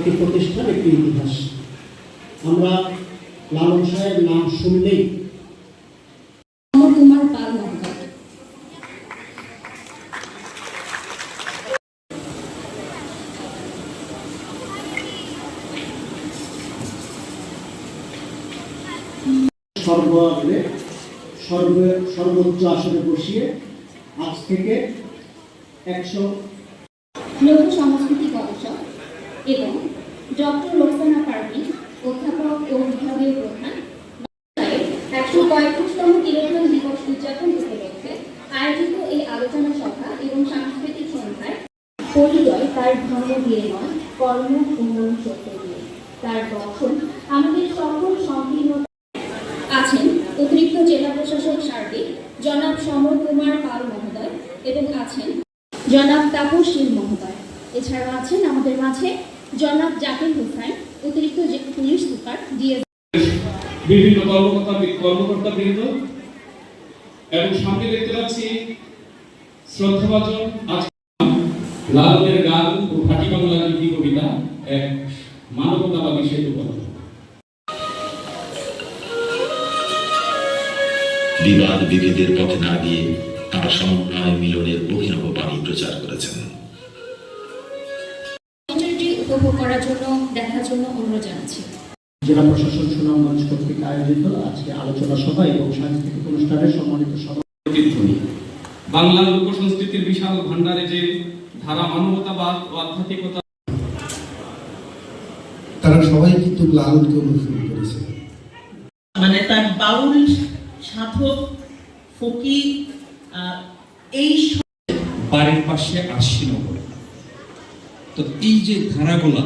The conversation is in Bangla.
একটি প্রতিষ্ঠান, একটি ইতিহাস। আমরা লালন সাহেবের নাম শুনলেই কুমার পাল মহোদয়। সর্বোচ্চ আসনে বসিয়ে আজ থেকে 100 লোক সংস্কৃতি গবেষক এবং ডক্টর রোকসানা পারভীন, অধ্যাপক ও বিভাগীয় প্রধান, 135তম কিলোগ্রাম দিবস উদযাপন উপলক্ষে আয়োজিত এই আলোচনা সভা এবং সাংস্কৃতিক সন্ধ্যায় পরিচয় তার ধর্ম দিয়ে নয়, কর্ম উন্নয়ন সত্য দিয়ে। তার গঠন আমাদের সকল সংকীর্ণতা। আছেন অতিরিক্ত জেলা প্রশাসক সার্বিক জনাব সমর কুমার পাল মহোদয় এবং আছেন জনাব তাপস শীল মহোদয়। এছাড়াও আছেন আমাদের মাঝে জনাব জাকির হোসেন, অতিরিক্ত পুলিশ সুপার ডিএস, বিভিন্ন কর্মকর্তাবৃন্দ এবং সামনে দেখতে পাচ্ছি শ্রদ্ধাভাজন লালনের গান ও ভাটি বাংলা গীতি কবিতা এক মানবতাবাদী সেতু পথ। বিবাদ বিভেদের পথে না গিয়ে তারা সমন্বয় মিলনের অভিনব বাণী প্রচার করেছেন। উপভোগ করার জন্য, দেখার জন্য অনুরোধ জানাচ্ছি। জেলা প্রশাসন সুনামগঞ্জ কর্তৃক আয়োজিত আজকে আলোচনা সভা এবং সাংস্কৃতিক অনুষ্ঠানের সম্মানিত সভাপতি। বাংলার লোক সংস্কৃতির বিশাল ভান্ডারে যে ধারা মানবতাবাদ ও আধ্যাত্মিকতা, তারা সবাই কিন্তু লালনকে অনুসরণ করেছে। মানে তার বাউল, সাধক, ফকির, এই বাড়ির পাশে আশ্বিনগর, তো এই যে ধারাগুলা